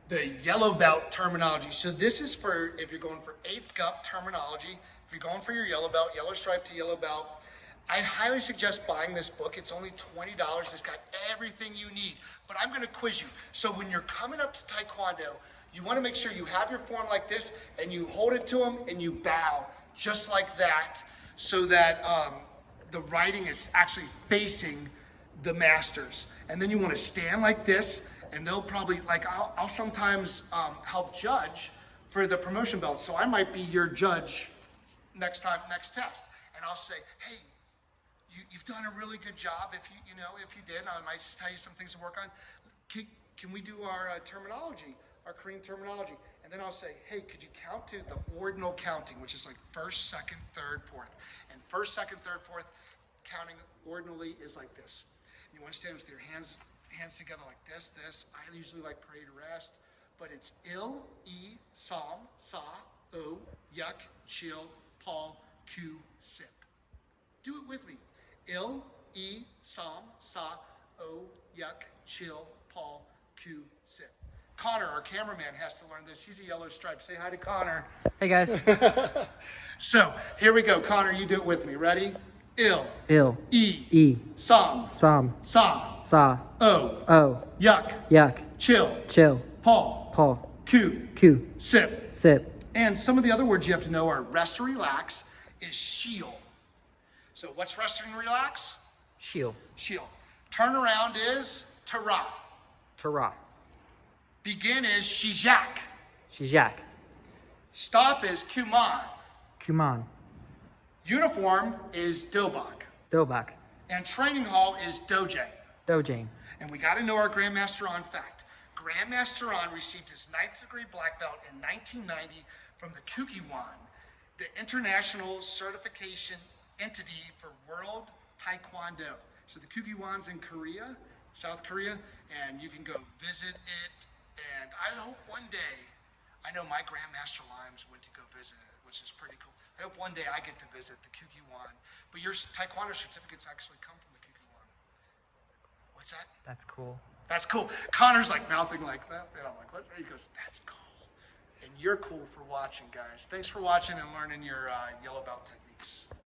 the yellow belt terminology. So this is for if you're going for 8th GUP terminology, if you're going for your yellow belt, yellow stripe to yellow belt, I highly suggest buying this book. It's only $20. It's got everything you need. But I'm gonna quiz you. So when you're coming up to Taekwondo, you wanna make sure you have your form like this and you hold it to them and you bow just like that so that the writing is actually facing the masters. And then you wanna stand like this and they'll probably, like I'll sometimes help judge for the promotion belt. So I might be your judge next test. And I'll say, hey, you've done a really good job. If you did, I might tell you some things to work on. Can we do our terminology, our Korean terminology? And then I'll say, hey, could you count to the ordinal counting, which is like first, second, third, fourth. And first, second, third, fourth counting ordinally is like this. You want to stand with your hands together like this. I usually like parade rest, but it's il, e, sam, sa, o, yuk, chill, paul, ku, sip. Do it with me. Il, e, sam, sa, o, yuk, chill, paul, ku, sip. Connor, our cameraman, has to learn this. He's a yellow stripe. Say hi to Connor. Hey guys. So here we go. Connor, you do it with me. Ready? Il, E, sam, Sa, o, yuk, chill, paul, ku, sip. And some of the other words you have to know are rest or relax is shield. So what's rest and relax? Shield. Turn around is tara. Begin is shijak. Stop is kuman. Uniform is dobak. And training hall is dojang. And we got to know our Grandmaster On fact. Grandmaster On received his 9th degree black belt in 1990 from the TaeKwonDo, the international certification entity for World Taekwondo. So the TaeKwonDo's in Korea, South Korea, and you can go visit it. And I hope one day, I know my Grandmaster Limes went to go visit it, which is pretty cool. I hope one day I get to visit the TaeKwonDo. But your Taekwondo certificates actually come from the TaeKwonDo. What's that? That's cool. That's cool. Connor's like mouthing like that. And I'm like, what? He goes, that's cool. And you're cool for watching, guys. Thanks for watching and learning your yellow belt techniques.